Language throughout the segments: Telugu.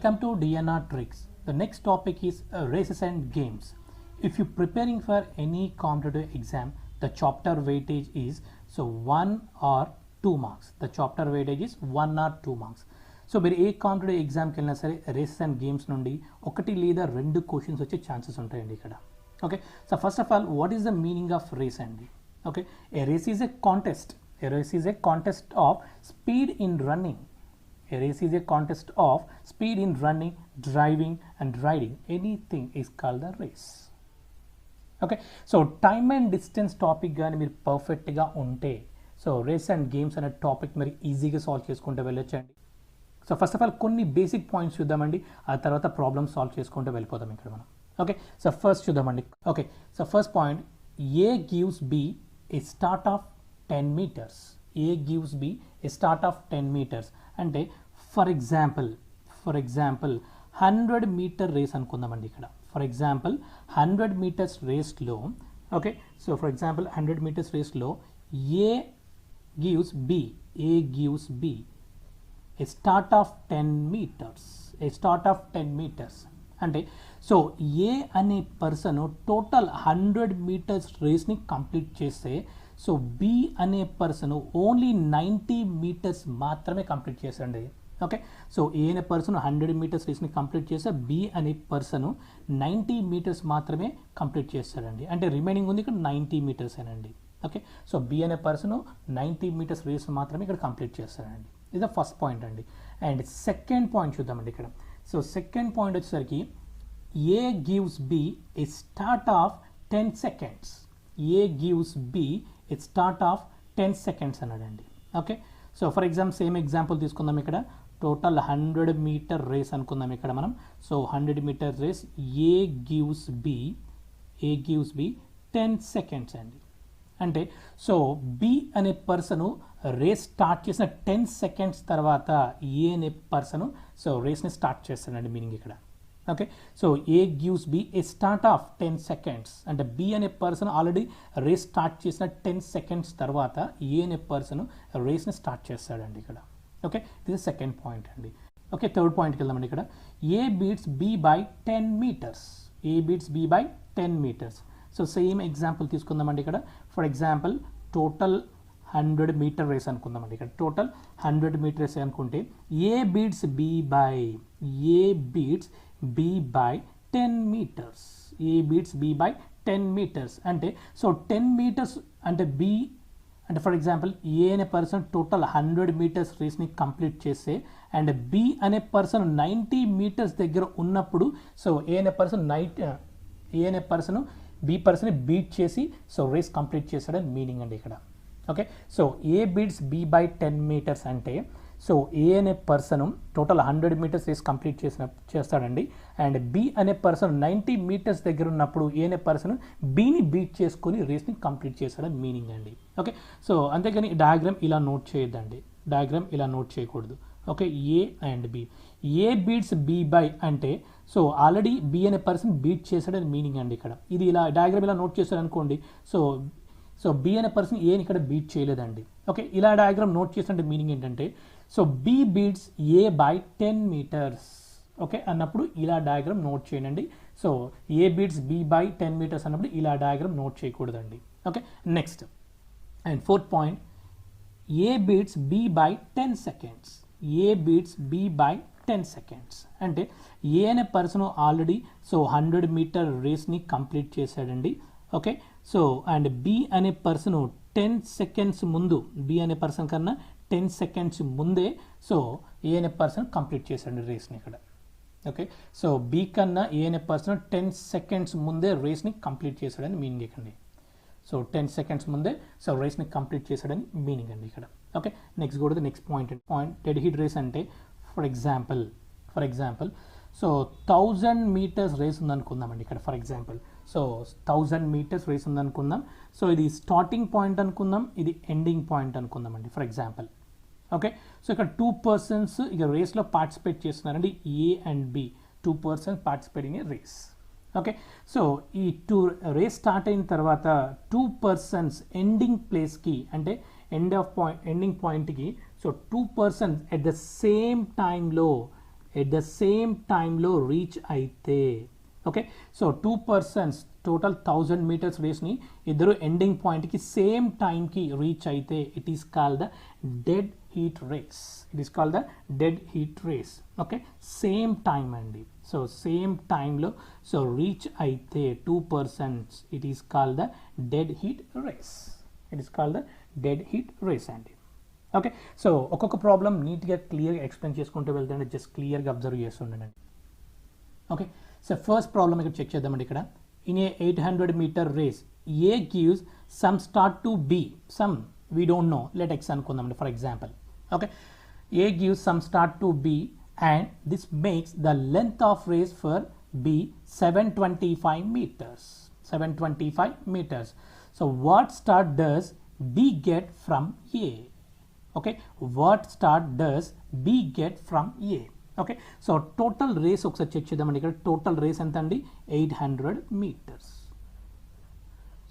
Welcome to DNR Tricks. The next topic is races and games. If you're preparing for any competitive exam, the chapter weightage is 1 or 2 marks. The chapter weightage is 1 or 2 marks. So మీరు ఏ కాంపిటేటివ్ ఎగ్జామ్కి వెళ్ళినా సరే రేసెస్ అండ్ గేమ్స్ నుండి ఒకటి లేదా రెండు క్వశ్చన్స్ వచ్చే ఛాన్సెస్ ఉంటాయండి ఇక్కడ. Okay, so first of all what is the meaning of race అండి? Okay, a race is a contest. A race is a contest of speed in running. A race is a contest of speed in running, driving and riding. Anything is called a race. Okay, so time and distance topic gaani meer perfect ga unte, so race and games ane topic meer easy ga solve cheskunte vellochandi. So first of all konni basic points chuddamandi, aa tarvata problem solve cheskunte velipodam ikkada manam. Okay, so first chuddamandi. Okay, so first point, A gives B a start of 10 meters. A gives B a start of 10 meters. అంటే ఫర్ ఎగ్జాంపుల్ 100 మీటర్ రేస్ అనుకుందామండి ఇక్కడ. ఫర్ ఎగ్జాంపుల్ 100 మీటర్స్ రేస్లో, okay, so for example 100 meters రేస్లో A gives B a start of 10 metres. అంటే సో ఏ అనే పర్సన్ టోటల్ 100 మీటర్స్ రేస్ని కంప్లీట్ చేస్తే, సో బి అనే పర్సన్ ఓన్లీ 90 మీటర్స్ మాత్రమే కంప్లీట్ చేశాడండి. ఓకే, సో ఏ అనే పర్సన్ 100 మీటర్స్ రేస్ని కంప్లీట్ చేస్తే బి అనే పర్సన్ 90 మీటర్స్ మాత్రమే కంప్లీట్ చేస్తాడండి. అంటే రిమైనింగ్ ఉంది ఇక్కడ 90 మీటర్స్ ఏనండి. ఓకే, సో బి అనే పర్సన్ 90 మీటర్స్ రేస్ మాత్రమే ఇక్కడ కంప్లీట్ చేస్తాడండి. ఇది ఫస్ట్ పాయింట్ అండి. అండ్ సెకండ్ పాయింట్ చూద్దామండి ఇక్కడ. సో సెకండ్ పాయింట్ వచ్చేసరికి A gives B a start of 10 seconds. A gives B it start of 10 seconds అన్నాడండి. Okay, so for example same example తీసుకుందాం ఇక్కడ. టోటల్ 100 మీటర్ రేస్ అనుకుందాం ఇక్కడ మనం. So 100 meter race A gives B 10 seconds అండి. అంటే సో బి అనే పర్సను రేస్ స్టార్ట్ చేసిన 10 సెకండ్స్ తర్వాత ఏ అనే పర్సను సో రేస్ని స్టార్ట్ చేస్తాడండి మీనింగ్ ఇక్కడ. Okay, so A gives B a start of 10 seconds. అంటే బి అనే పర్సన్ ఆల్రెడీ రేస్ స్టార్ట్ చేసిన 10 సెకండ్స్ తర్వాత ఏ అనే పర్సన్ రేస్ని స్టార్ట్ చేస్తాడండి ఇక్కడ. Okay, this is second point అండి. ఓకే, థర్డ్ పాయింట్కి వెళ్దామండి ఇక్కడ. A beats B by 10 meters. So same example తీసుకుందామండి ఇక్కడ. For example total 100 meter race అనుకుందామండి ఇక్కడ. టోటల్ 100 మీటర్ రేస్ అనుకుంటే A beats B by 10 metres. అంటే సో 10 మీటర్స్ అంటే బి అంటే ఫర్ ఎగ్జాంపుల్ ఏ అనే పర్సన్ టోటల్ 100 మీటర్స్ రేస్ని కంప్లీట్ చేస్తే అండ్ బి అనే పర్సన్ 90 మీటర్స్ దగ్గర ఉన్నప్పుడు సో ఏ అనే పర్సన్ బి పర్సన్ని బీట్ చేసి సో రేస్ కంప్లీట్ చేస్తాడని మీనింగ్ అండి ఇక్కడ. Okay, so A beats B by 10 metres అంటే సో ఏ అనే person total 100 metres race complete చేస్తాడండి. అండ్ బి అనే పర్సన్ 90 మీటర్స్ దగ్గర ఉన్నప్పుడు ఏ అనే పర్సన్ బిని బీట్ చేసుకొని రేస్ని కంప్లీట్ చేస్తాడని మీనింగ్ అండి. ఓకే, సో అంతేగాని డయాగ్రామ్ ఇలా నోట్ చేయొద్దండి, డయాగ్రామ్ ఇలా నోట్ చేయకూడదు. Okay, A and B, A beats B by అంటే సో ఆల్రెడీ బి అనే పర్సన్ బీట్ చేశాడని మీనింగ్ అండి ఇక్కడ. ఇది ఇలా డయాగ్రామ్ ఇలా నోట్ చేశాడు అనుకోండి, సో బి అనే పర్సన్ ఏని ఇక్కడ బీట్ చేయలేదండి. ఓకే, ఇలా డయాగ్రామ్ నోట్ చేసినట్టు మీనింగ్ ఏంటంటే so B beats A by 10 meters. Okay అన్నప్పుడు ఇలా డయాగ్రామ్ నోట్ చేయండి. So A beats B by 10 meters అన్నప్పుడు ఇలా డయాగ్రామ్ నోట్ చేయకూడదండి. Okay, next and fourth point, A beats B by 10 seconds. అంటే ఏ అనే పర్సన్ ఆల్రెడీ సో 100 మీటర్ రేస్ని కంప్లీట్ చేశాడండి. ఓకే, సో అండ్ బి అనే పర్సన్ 10 సెకండ్స్ ముందు, బి అనే పర్సన్ కన్నా 10 సెకండ్స్ ముందే సో ఏ అనే పర్సన్ కంప్లీట్ చేశాడు రేస్ని ఇక్కడ. ఓకే, సో బి కన్నా ఏ అనే పర్సన్ 10 సెకండ్స్ ముందే రేస్ని కంప్లీట్ చేశాడని మీనింగ్ ఇక్కడ. సో 10 సెకండ్స్ ముందే సో రేస్ని కంప్లీట్ చేశాడని మీనింగ్ అండి ఇక్కడ. ఓకే, నెక్స్ట్ కూడా next point dead heat race అంటే for example so 1000 meters race ఉందనుకుందామండి ఇక్కడ. For example so 1000 meters race ఉందనుకుందాం. సో ఇది స్టార్టింగ్ పాయింట్ అనుకుందాం, ఇది ఎండింగ్ పాయింట్ అనుకుందామండి ఫర్ ఎగ్జాంపుల్. ఓకే, సో ఇక్కడ 2 పర్సన్స్ ఇక రేస్లో పార్టిసిపేట్ చేస్తున్నారండి. A and B 2 persons participating A race. Okay, so ఈ రేస్ స్టార్ట్ అయిన తర్వాత 2 పర్సన్స్ ఎండింగ్ ప్లేస్కి అంటే ఎండింగ్ పాయింట్కి so 2 persons at the same టైంలో ఎట్ ద సేమ్ టైంలో రీచ్ అయితే, okay. So 2 persons total 1000 meters రేస్ని ఇద్దరు ఎండింగ్ పాయింట్కి సేమ్ టైంకి రీచ్ అయితే it is called the dead heat race. It is called the dead heat race, okay. Same time అండి. సో సేమ్ టైంలో సో రీచ్ అయితే 2 persons it is called the dead heat race. It is called the dead heat race అండి, ఓకే. సో ఒక్కొక్క ప్రాబ్లం నీట్గా క్లియర్గా ఎక్స్ప్లెయిన్ చేసుకుంటూ వెళ్తే జస్ట్ క్లియర్గా అబ్జర్వ్ చేస్తుండండి, ఓకే. సో ఫస్ట్ ప్రాబ్లమ్ ఇక్కడ చెక్ చేద్దామండి. ఇక్కడ in a 800 meter race A gives some start to B, some we don't know, let X అనుకుందామండి for example, okay. A gives some start to B and this makes the length of race for B 725 meters. 725 meters. So what start does B get from A? Okay, what start does B get from A? Okay, so total race ఒకసారి చెక్ చేద్దామండి. ఇక్కడ టోటల్ రేస్ ఎంత అండి? 800 meters.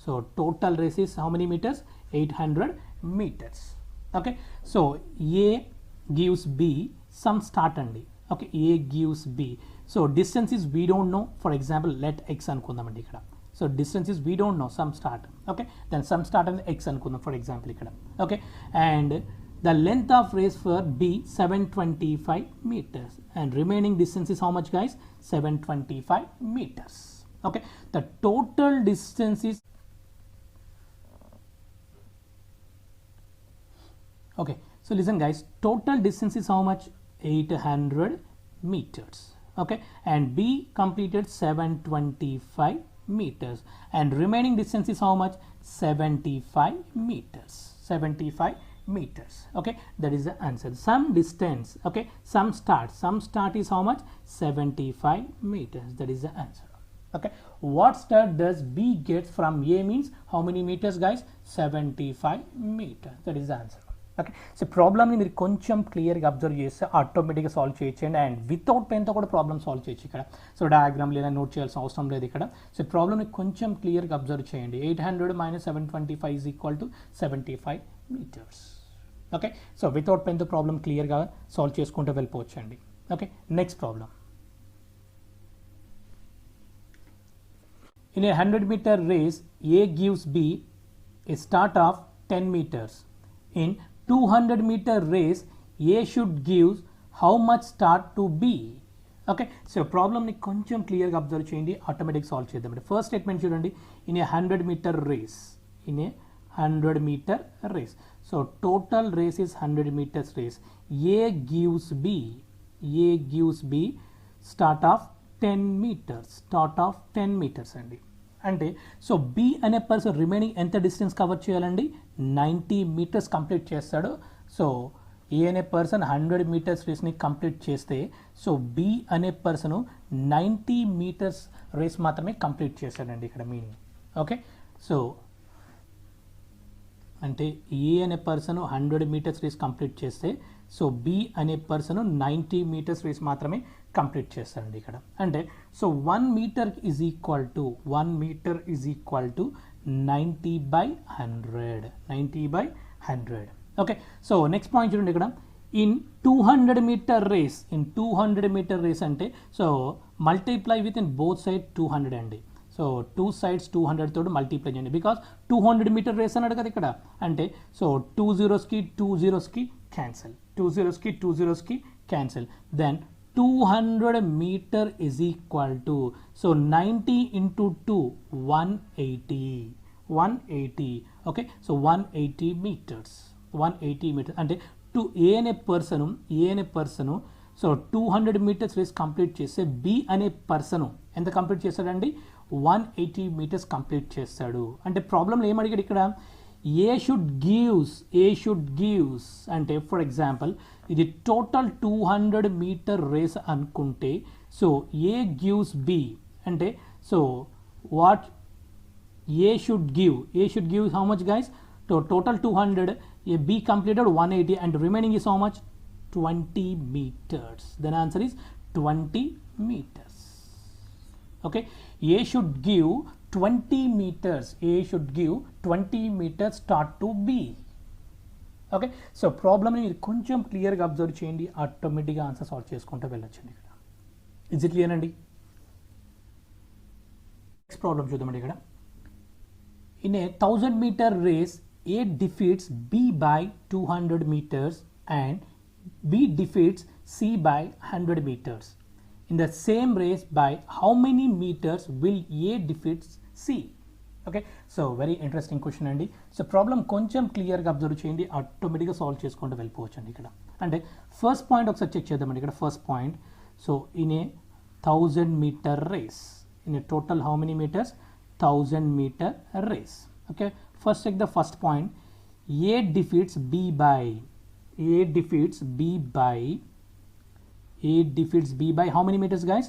So total race is how many meters? 800 meters. Okay, so A gives B some start అండి. Okay, A gives B. So distance is we don't know. For example, let X అనుకుందామండి ఇక్కడ. So distance is we don't know, some start. Okay, then some start and X అనుకుందాం for example ఇక్కడ. Okay, and the length of race for B 725 meters and remaining distance is how much guys? 725 meters. Okay, the total distance is, okay, so listen guys, total distance is how much? 800 meters. Okay, and B completed 725 meters and remaining distance is how much? 75 meters. 75 meters. Okay, that is the answer. Some distance, okay, some start is how much? 75 meters. That is the answer. Okay, what start does B get from A means how many meters guys? 75 meters. That is the answer. Okay, so ప్రాబ్లమ్ని మీరు కొంచెం క్లియర్గా అబ్జర్వ్ చేస్తే ఆటోమేటిక్గా సాల్వ్ చేయొచ్చండి. అండ్ వితౌట్ పెన్తో కూడా ప్రాబ్లమ్ సాల్వ్ చేయొచ్చు ఇక్కడ. సో డయాగ్రామ్ లేదా నోట్ చేయాల్సిన అవసరం లేదు ఇక్కడ. సో ప్రాబ్లమ్ని కొంచెం క్లియర్గా అబ్జర్వ్ చేయండి. 800 - 725 is equal to 75 meters. Okay, so without పెన్తో ప్రాబ్లమ్ క్లియర్గా సాల్వ్ చేసుకుంటూ వెళ్ళిపోవచ్చండి. Okay, next problem. In a 100 meter race, A gives B a start of 10 meters. In 200 meter race, A should give how much start to B? Okay, so problem ni koncham clear ga observe cheyandi, automatic solve cheddam. First statement chudandi, in a 100 meter race, in a 100 meter race, so total race is 100 meters race. A gives B start of 10 meters, start of 10 meters andi. అంటే సో బి అనే పర్సన్ రిమైనింగ్ ఎంత డిస్టెన్స్ కవర్ చేయాలండి? 90 meters కంప్లీట్ చేస్తాడు. సో ఏ అనే పర్సన్ 100 meters రేస్ని కంప్లీట్ చేస్తే సో బి అనే పర్సన్ 90 meters రేస్ మాత్రమే కంప్లీట్ చేస్తాడండి ఇక్కడ మీనింగ్. ఓకే, సో అంటే ఏ అనే పర్సన్ 100 meters రేస్ కంప్లీట్ చేస్తే సో బి అనే పర్సన్ 90 meters రేస్ మాత్రమే కంప్లీట్ చేస్తారండి ఇక్కడ. అంటే so 1 meter is equal to 90/100. 90/100. Okay, so next point చూడండి ఇక్కడ. In 200 meter race, in 200 meter race అంటే so multiply with in both side 200 అండి. సో 2 sides 200 తోటి మల్టిప్లై చేయండి. బికాస్ 200 meter రేస్ అన్నాడు కదా ఇక్కడ. అంటే సో 2 zeros కి 2 zeros కి క్యాన్సిల్, 2 zeros కి 2 zeros కి cancel. Then 200 meter is equal to, so 90 into 2 180. Okay, so 180 meters. 180 meters అంటే ఏ అనే person so 200 meters race complete చేస్తే బి అనే పర్సను ఎంత కంప్లీట్ చేస్తాడండి? 180 meters కంప్లీట్ చేస్తాడు. అంటే ప్రాబ్లంలో ఏం అడిగాడు ఇక్కడ? ఏ షుడ్ గివ్స్ అంటే ఫర్ ఎగ్జాంపుల్ ఇది టోటల్ 200 meter రేస్ అనుకుంటే సో ఏ గివ్స్ బి అంటే so what a should give how much guys? Total 200, be completed 180 and remaining is how much? 20 meters. Then answer is 20 meters. Okay, A should give 20 meters. A should give 20 meters start to B. Okay, so ప్రాబ్లమ్ని మీరు కొంచెం క్లియర్గా అబ్జర్వ్ చేయండి, ఆటోమేటిక్గా ఆన్సర్ సాల్వ్ చేసుకుంటూ వెళ్ళొచ్చండి ఇక్కడ. ఇజ్ ఇట్ క్లియర్ అండి? నెక్స్ట్ ప్రాబ్లం చూద్దామండి ఇక్కడ. In A 1000 meter race, A defeats B by 200 meters and B defeats C by 100 meters. In the same race, by how many meters will A defeats C? Okay, so very interesting question అండి. సో ప్రాబ్లం కొంచెం క్లియర్గా అబ్జర్వ్ చేయండి, ఆటోమేటిక్గా సాల్వ్ చేసుకుంటూ వెళ్ళిపోవచ్చు అండి ఇక్కడ. అంటే ఫస్ట్ పాయింట్ ఒకసారి చెక్ చేద్దామండి ఇక్కడ. First point, so in a 1000 meter race, in a total how many meters? 1000 meter race. Okay, first check the first point. A defeats B by how many meters guys?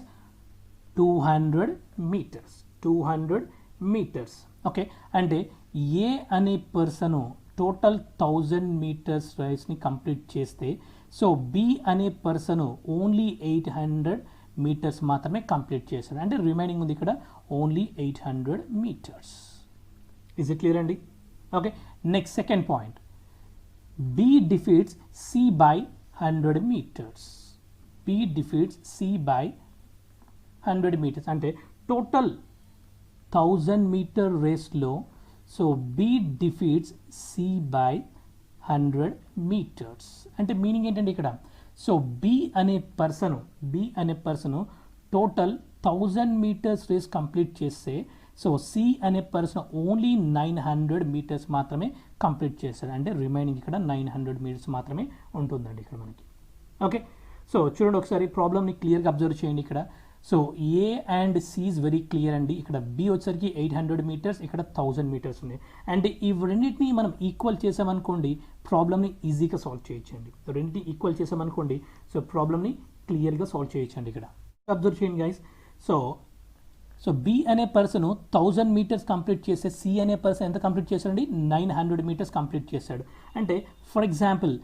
200 meters. 200 meters. Okay, అంటే A అనే పర్సన్ టోటల్ 1000 meters రేస్ని కంప్లీట్ చేస్తే, సో B అనే పర్సన్ ఓన్లీ 800 meters మాత్రమే కంప్లీట్ చేశాడు. అంటే రిమైనింగ్ ఉంది ఇక్కడ only 800 meters. Is it clear అండి? Okay, next second point, B defeats C by 100 meters. B defeats C by 100 meters. అంటే టోటల్ 1000 meter రేస్లో so B defeats C by 100 meters. అంటే మీనింగ్ ఏంటంటే ఇక్కడ, సో B అనే person total 1000 meters race complete చేస్తే, సో C అనే పర్సన్ ఓన్లీ 900 meters మాత్రమే కంప్లీట్ చేస్తాడు. అంటే రిమైనింగ్ ఇక్కడ 900 meters మాత్రమే ఉంటుందండి ఇక్కడ మనకి. ఓకే, సో చూడండి ఒకసారి ప్రాబ్లమ్ని క్లియర్గా అబ్జర్వ్ చేయండి ఇక్కడ. So A and C is very clear అండి. ఇక్కడ B వచ్చేసరికి 800 meters, ఇక్కడ 1000 meters ఉన్నాయి. అండ్ ఈ రెండింటిని మనం ఈక్వల్ చేసామనుకోండి, ప్రాబ్లమ్ని ఈజీగా సాల్వ్ చేయొచ్చండి. రెండింటిని ఈక్వల్ చేసామనుకోండి, సో ప్రాబ్లమ్ని క్లియర్గా సాల్వ్ చేయొచ్చండి ఇక్కడ. అబ్జర్వ్ చేయండి గైస్. సో B అనే పర్సన్ 1000 meters కంప్లీట్ చేస్తే, C అనే పర్సన్ ఎంత కంప్లీట్ చేశాడండి? 900 meters కంప్లీట్ చేశాడు. అంటే ఫర్ ఎగ్జాంపుల్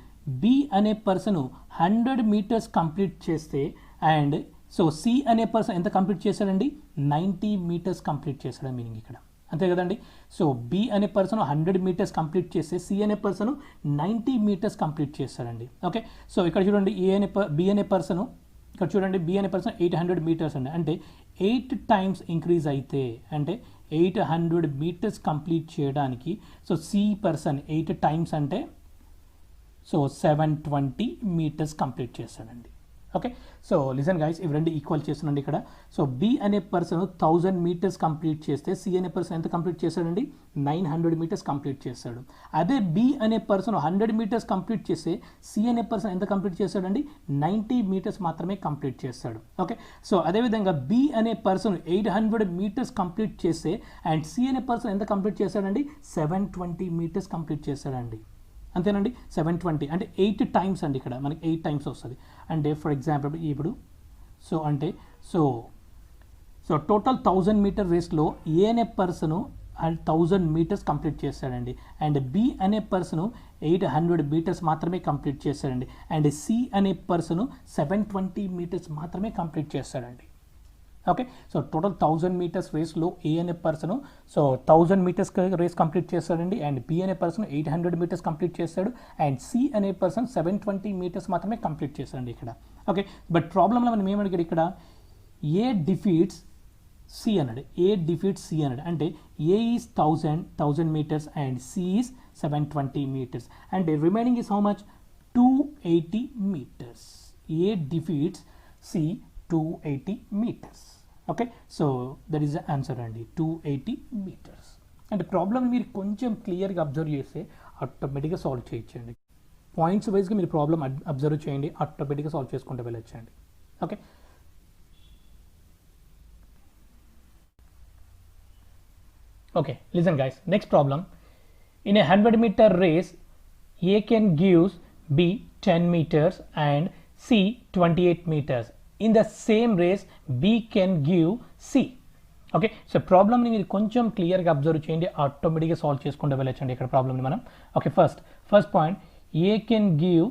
B అనే పర్సన్ 100 meters కంప్లీట్ చేస్తే, అండ్ సో C అనే పర్సన్ ఎంత కంప్లీట్ చేశాడండి? 90 meters కంప్లీట్ చేశాడు మీనింగ్ ఇక్కడ. అంతే కదండి. సో B అనే పర్సన్ 100 meters కంప్లీట్ చేస్తే, C అనే పర్సన్ 90 meters కంప్లీట్ చేస్తాడండి. ఓకే, సో ఇక్కడ చూడండి B అనే పర్సన్, ఇక్కడ చూడండి B అనే పర్సన్ 800 meters అండి. అంటే 8 times ఇంక్రీజ్ అయితే, అంటే 800 meters కంప్లీట్ చేయడానికి, సో C పర్సన్ 8 times అంటే సో 720 meters కంప్లీట్ చేస్తాడండి. ఓకే, సో లిసన్ గైస్, ఇవి రెండు ఈక్వల్ చేస్తున్నాండి ఇక్కడ. సో B అనే పర్సన్ 1000 meters కంప్లీట్ చేస్తే, C అనే పర్సన్ ఎంత కంప్లీట్ చేస్తాడండి? 900 meters కంప్లీట్ చేస్తాడు. అదే B అనే పర్సన్ 100 meters కంప్లీట్ చేస్తే, C అనే పర్సన్ ఎంత కంప్లీట్ చేస్తాడండి? 90 meters మాత్రమే కంప్లీట్ చేస్తాడు. ఓకే, సో అదేవిధంగా B అనే పర్సన్ 800 meters కంప్లీట్ చేస్తే, అండ్ C అనే పర్సన్ ఎంత కంప్లీట్ చేస్తాడండి? 720 meters కంప్లీట్ చేస్తాడండి. అంతేనండి, 720 అంటే 8 times అండి. ఇక్కడ మనకి 8 times వస్తుంది. అంటే ఫర్ ఎగ్జాంపుల్ ఇప్పుడు సో టోటల్ 1000 meter రేస్లో A అనే పర్సను 1000 meters కంప్లీట్ చేస్తాడండి. అండ్ B అనే పర్సను 800 meters మాత్రమే కంప్లీట్ చేస్తాడండి. అండ్ C అనే పర్సను 720 meters మాత్రమే కంప్లీట్ చేస్తాడండి. ఓకే, సో టోటల్ 1000 meters రేస్లో A అనే person so 1000 meters race complete చేస్తాడండి. అండ్ B అనే పర్సన్ 800 meters కంప్లీట్ చేస్తాడు. అండ్ C అనే పర్సన్ 720 meters మాత్రమే కంప్లీట్ చేస్తాడండి ఇక్కడ. ఓకే, బట్ ప్రాబ్లంలో మనం ఏమడిగాడు ఇక్కడ? A defeats C అన్నాడు. A defeats C అన్నాడు. అంటే A is 1000 meters and C is 720 meters. And remaining is how much? 280 meters. A defeats C 280 meters. Okay, so that is the answer అండి, 280 meters. అంటే ప్రాబ్లమ్ మీరు కొంచెం క్లియర్గా అబ్జర్వ్ చేస్తే ఆటోమేటిక్గా సాల్వ్ చేయొచ్చండి. పాయింట్స్ వైజ్గా మీరు ప్రాబ్లమ్ అబ్జర్వ్ చేయండి, ఆటోమేటిక్గా సాల్వ్ చేసుకుంటూ వెళ్ళొచ్చండి. Okay, okay, listen guys, next problem. In a 100 meter race, A can gives B 10 meters and C 28 meters. In the same race, B can give C. Okay, so ప్రాబ్లమ్ని మీరు కొంచెం క్లియర్గా అబ్జర్వ్ చేయండి, ఆటోమేటిక్గా సాల్వ్ చేసుకుంటూ వెళ్ళొచ్చండి ఇక్కడ ప్రాబ్లమ్ని మనం. Okay, first point, A can give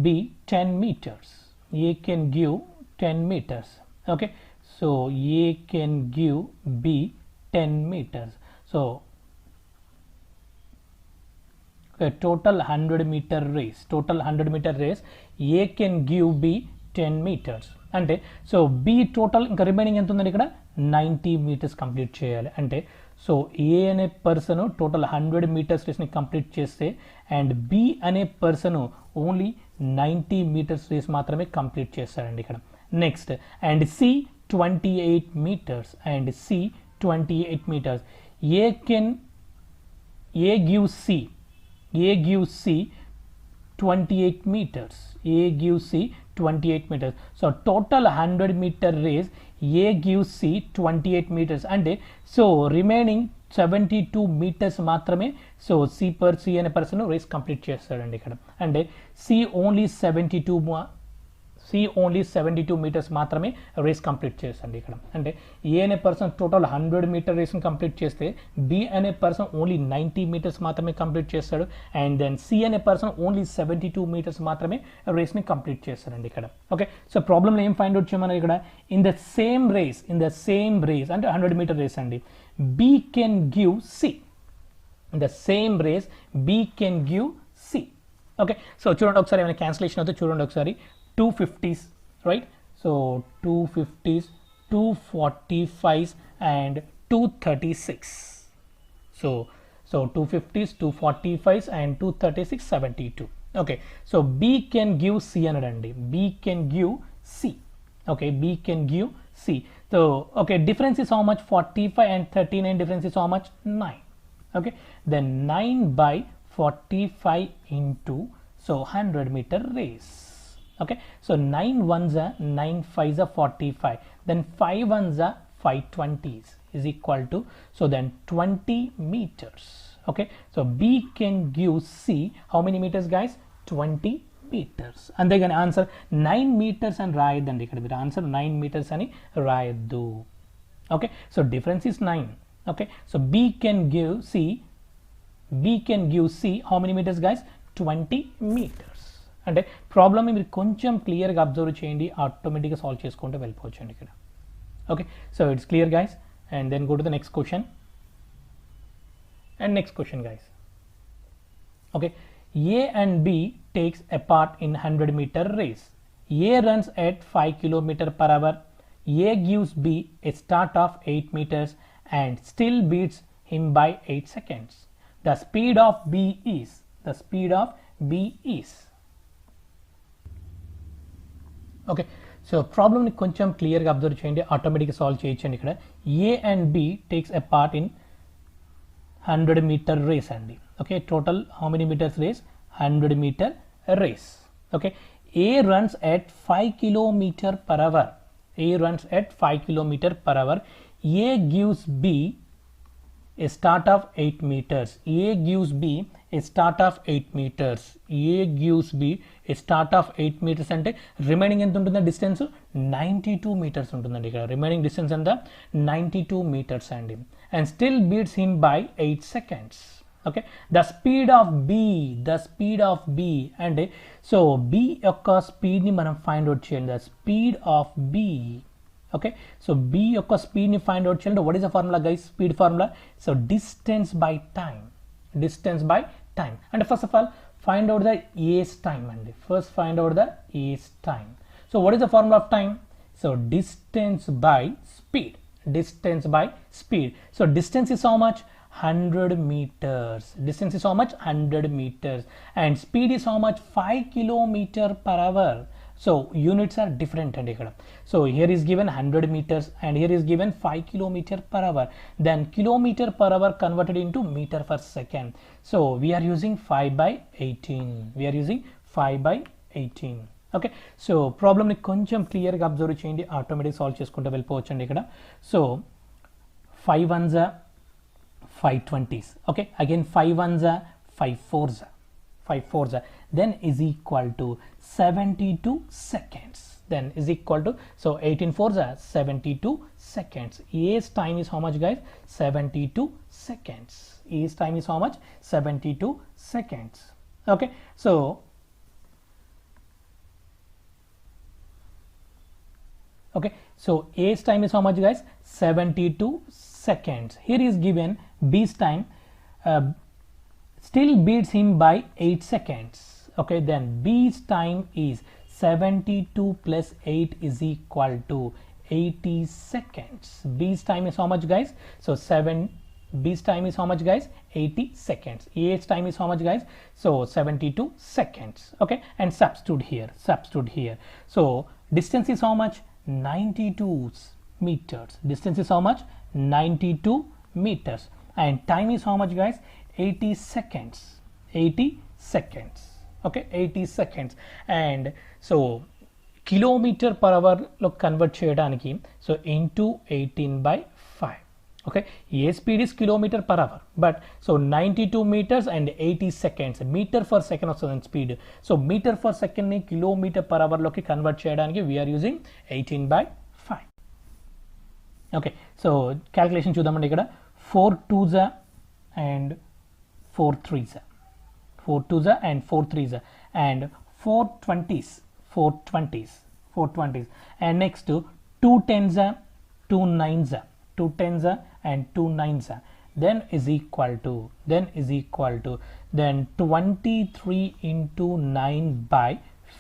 B 10 meters. A can give 10 meters. Okay, so A can give B 10 meters. Okay, total 100-meter race. Total 100-meter race. A can give B 10 meters. అంటే సో B total ఇంకా రిమైనింగ్ ఎంత ఉందండి ఇక్కడ 90 meters కంప్లీట్ చేయాలి. అంటే సో A అనే పర్సన్ టోటల్ 100 meters రేస్ని కంప్లీట్ చేస్తే అండ్ B అనే పర్సన్ ఓన్లీ 90 meters రేస్ మాత్రమే కంప్లీట్ చేస్తాడండి ఇక్కడ. Next and C 28 meters and C 28 meters. A gives C 28 meters. A gives C 28 meters. So total 100-meter race A gives C 28 meters. And so remaining 72 meters మాత్రమే సో C అనే పర్సన్ రేస్ కంప్లీట్ చేస్తాడండి ఇక్కడ. అంటే C only 72 meters మాత్రమే రేస్ కంప్లీట్ చేస్తాండి ఇక్కడ. అంటే ఏ అనే పర్సన్ టోటల్ 100-meter రేస్ని కంప్లీట్ చేస్తే బి అనే పర్సన్ ఓన్లీ 90 meters మాత్రమే కంప్లీట్ చేస్తాడు. అండ్ దెన్ సి అనే పర్సన్ ఓన్లీ 72 meters మాత్రమే రేస్ని కంప్లీట్ చేస్తాడండి ఇక్కడ. ఓకే, సో ప్రాబ్లంలో ఏం ఫైండ్ అవుట్ చేయమన్నారు ఇక్కడ, ఇన్ ద సేమ్ రేస్ అంటే 100-meter రేస్ అండి, B can give C. In the same race B can give C. Okay, so చూడండి ఒకసారి ఏమైనా క్యాన్సిలేషన్ అవుతే చూడండి ఒకసారి. 250s, right? So 250s, 245s and 236. So 250s, 245s and 236, 72. Okay, so B can give C anadandi. B can give C. Okay, B can give C. So okay, difference is how much? 45 and 39 difference is how much? 9. Okay, then 9 by 45 into so 100-meter race. Okay, so 9 ones are 9 5s are 45, then 5 ones are 520s is equal to so then 20 meters. Okay, so B can give C how many meters guys? 20 meters. And they can answer 9 meters and రాయద్దండి ఇక్కడ మీరు ఆన్సర్ 9 meters అని రాయద్దు. Okay, so difference is 9. Okay, so B can give C how many meters guys? 20 meters. అంటే ప్రాబ్లమ్ని మీరు కొంచెం క్లియర్గా అబ్జర్వ్ చేయండి, ఆటోమేటిక్గా సాల్వ్ చేసుకుంటూ వెళ్ళిపోవచ్చు అండి ఇక్కడ. Okay, so it's clear guys. And then go to the next question. And next question guys. Okay, A and B takes a part in 100-meter race. A runs at 5 km/h. A gives B a start of 8 meters and still beats him by 8 seconds. The speed of B is okay, so ప్రాబ్లమ్ని కొంచెం క్లియర్గా అబ్జర్వ్ చేయండి, ఆటోమేటిక్గా సాల్వ్ చేయొచ్చండి ఇక్కడ. A and B takes a part in 100-meter race అండి. Okay, total how many meters race? 100-meter race. Okay, A runs at 5 km/h. A runs at 5 km/h. A gives B a start of 8 meters. A gives B a start of 8 meters. A gives B a start of 8 meters అంటే రిమైనింగ్ ఎంత ఉంటుందా డిస్టెన్స్? 92 meters ఉంటుందండి ఇక్కడ. రిమైనింగ్ డిస్టెన్స్ ఎంత? 92 meters అండి. And still beats him by 8 seconds. Okay, the speed of B అంటే సో బి యొక్క స్పీడ్ని మనం ఫైండ్ అవుట్ చేయాలి. The speed of B. Okay, so B యొక్క speed ని find out చేయాలంటే what is the formula guys? Speed formula, so distance by time. And first of all find out the A's time and first find out the A's time. So what is the formula of time? So distance by speed. So distance is how much? 100 meters. Distance is how much? 100 meters. And speed is how much? 5 km/h. So units are different and here. So here is given 100 meters and here is given 5 km/h. Then km/h converted into meter per second. So we are using 5/18. Okay, so problem ni koncham clear ga observe cheyandi, automatic solve cheskunta vellipochandi ikkada. So 5 ones are 520s. Okay, again 5 ones are 5 4s are then is equal to 72 seconds. Then is equal to so 18 4s are 72 seconds. A's time is how much guys? 72 seconds. A's time is how much? 72 seconds. Okay, so A's time is how much guys? 72 seconds. Here is given B's time still beats him by 8 seconds. Okay, then B's time is 72 plus 8 is equal to 80 seconds. B's time is how much, guys? So B's time is how much, guys? 80 seconds. A's time is how much, guys? So 72 seconds. Okay, and substitute here. So distance is how much? 92 meters. Distance is how much? 92 meters. And time is how much, guys? 80 seconds. 80 seconds. Okay, 80 seconds. And so kilometer per hour lo convert cheyadaniki, so into 18/5. Okay, a speed is kilometer per hour, but so 92 meters and 80 seconds. Meter per second of speed. So meter per second ni kilometer per hour loki convert cheyadaniki we are using 18/5. Okay, so calculation చూద్దామండి. ఇక్కడ 4 2s and 4 3s, 4 2s and 4 3s, and 4 20s, 4 20s, 4 20s, and next 2 10s, 2 9s, 2 10s and 2 9s, then is equal to then 23 into 9 by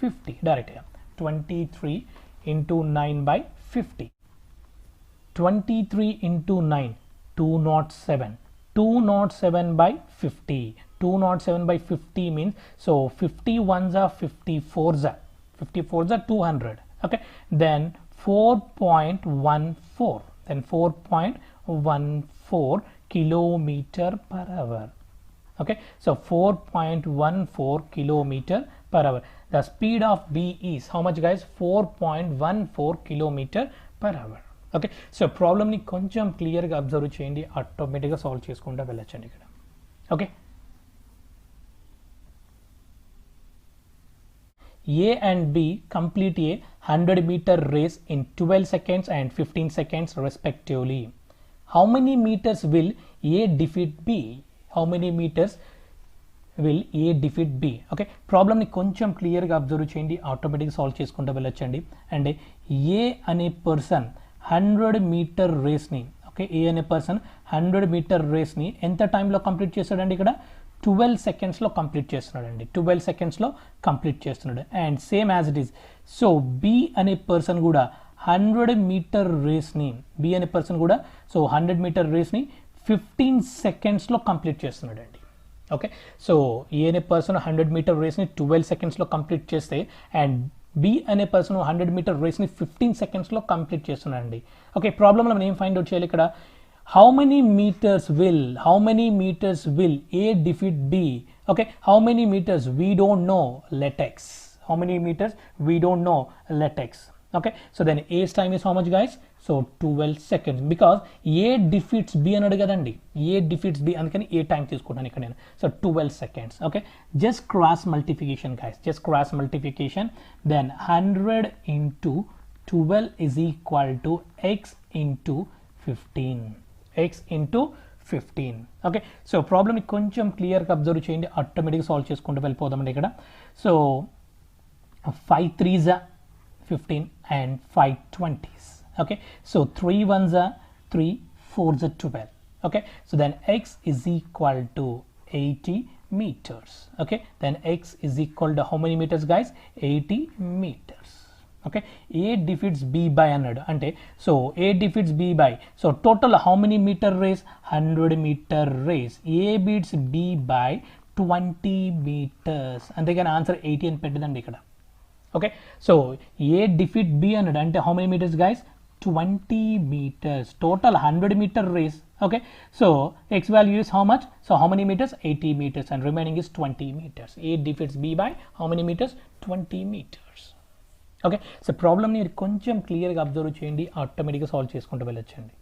50. Direct 23 into 9 by 50. 23 into 9, 207. 207 by 50. 207 by 50 means, so 51s are 54s are 54s are 200. Okay, then 4.14, then 4.14 kilometer per hour. Okay, so 4.14 kilometer per hour. The speed of B is how much, guys? 4.14 kilometer per hour. Okay, so ప్రాబ్లమ్ని కొంచెం క్లియర్గా అబ్జర్వ్ చేయండి, ఆటోమేటిక్గా సాల్వ్ చేసుకుంటూ వెళ్ళొచ్చండి ఇక్కడ. Okay, A and B complete a 100-meter race in 12 seconds and 15 seconds respectively. How many meters will A defeat B? How many meters will A defeat B? Okay, ప్రాబ్లమ్ని కొంచెం క్లియర్గా అబ్జర్వ్ చేయండి, ఆటోమేటిక్గా సాల్వ్ చేసుకుంటూ వెళ్ళొచ్చండి. అండ్ ఏ అనే పర్సన్ 100-meter రేస్ని, ఓకే, ఏ అనే పర్సన్ 100-meter రేస్ని ఎంత టైంలో కంప్లీట్ చేస్తాడండి? ఇక్కడ 12 సెకండ్స్లో కంప్లీట్ చేస్తున్నాడండి. 12 సెకండ్స్లో కంప్లీట్ చేస్తున్నాడు. And same as it is, so B అనే పర్సన్ కూడా 100-meter రేస్ని, బి అనే పర్సన్ కూడా సో 100-meter రేస్ని 15 సెకండ్స్లో కంప్లీట్ చేస్తున్నాడండి. ఓకే, సో ఏ అనే పర్సన్ 100-meter రేస్ని 12 సెకండ్స్లో కంప్లీట్ చేస్తే, అండ్ బి అనే పర్సన్ 100-meter రేస్ని 15 సెకండ్స్లో కంప్లీట్ చేస్తున్నాడండి. ఓకే, ప్రాబ్లంలో మనం ఏం ఫైండ్ అవుట్ చేయాలి ఇక్కడ? how many meters will A defeat B? Okay, how many meters we don't know, let x. How many meters we don't know, let x. Okay, so then A's time is how much, guys? So 12 seconds, because A defeats B anadu kadandi. A defeats B andukani A time తీసుకుంటాను ఇక్కడ నేను. So 12 seconds. Okay, just cross multiplication, guys, just cross multiplication. Then 100 into 12 is equal to x into 15. x into 15. Okay, so ప్రాబ్లమ్ని కొంచెం క్లియర్గా అబ్జర్వ్ చేయండి, ఆటోమేటిక్గా సాల్వ్ చేసుకుంటూ వెళ్ళిపోదామండి ఇక్కడ. So 5 3s 15 and 5 20s. Okay, so 3 1s 3, 4s 12. Okay, so then x is equal to 80 meters. Okay, then x is equal to how many meters, guys? 80 meters. Okay, A defeats B by అన్నాడు అంటే, so A defeats B by, so total how many metre race? 100-meter race. A beats B by 20 meters. అంతేగాని ఆన్సర్ 80 అని పెట్టదండి ఇక్కడ. Okay, so A defeat B అన్నాడు అంటే how many metres, guys? 20 meters. Total 100-meter race. Okay, so x value is how much? So how many meters? 80 meters, and remaining is 20 meters. A defeats B by how many meters? 20 meters. Okay, so ప్రాబ్లమ్ని కొంచెం క్లియర్గా అబ్జర్వ్ చేయండి, ఆటోమేటిక్గా సాల్వ్ చేసుకుంటూ వెళ్ళొచ్చండి.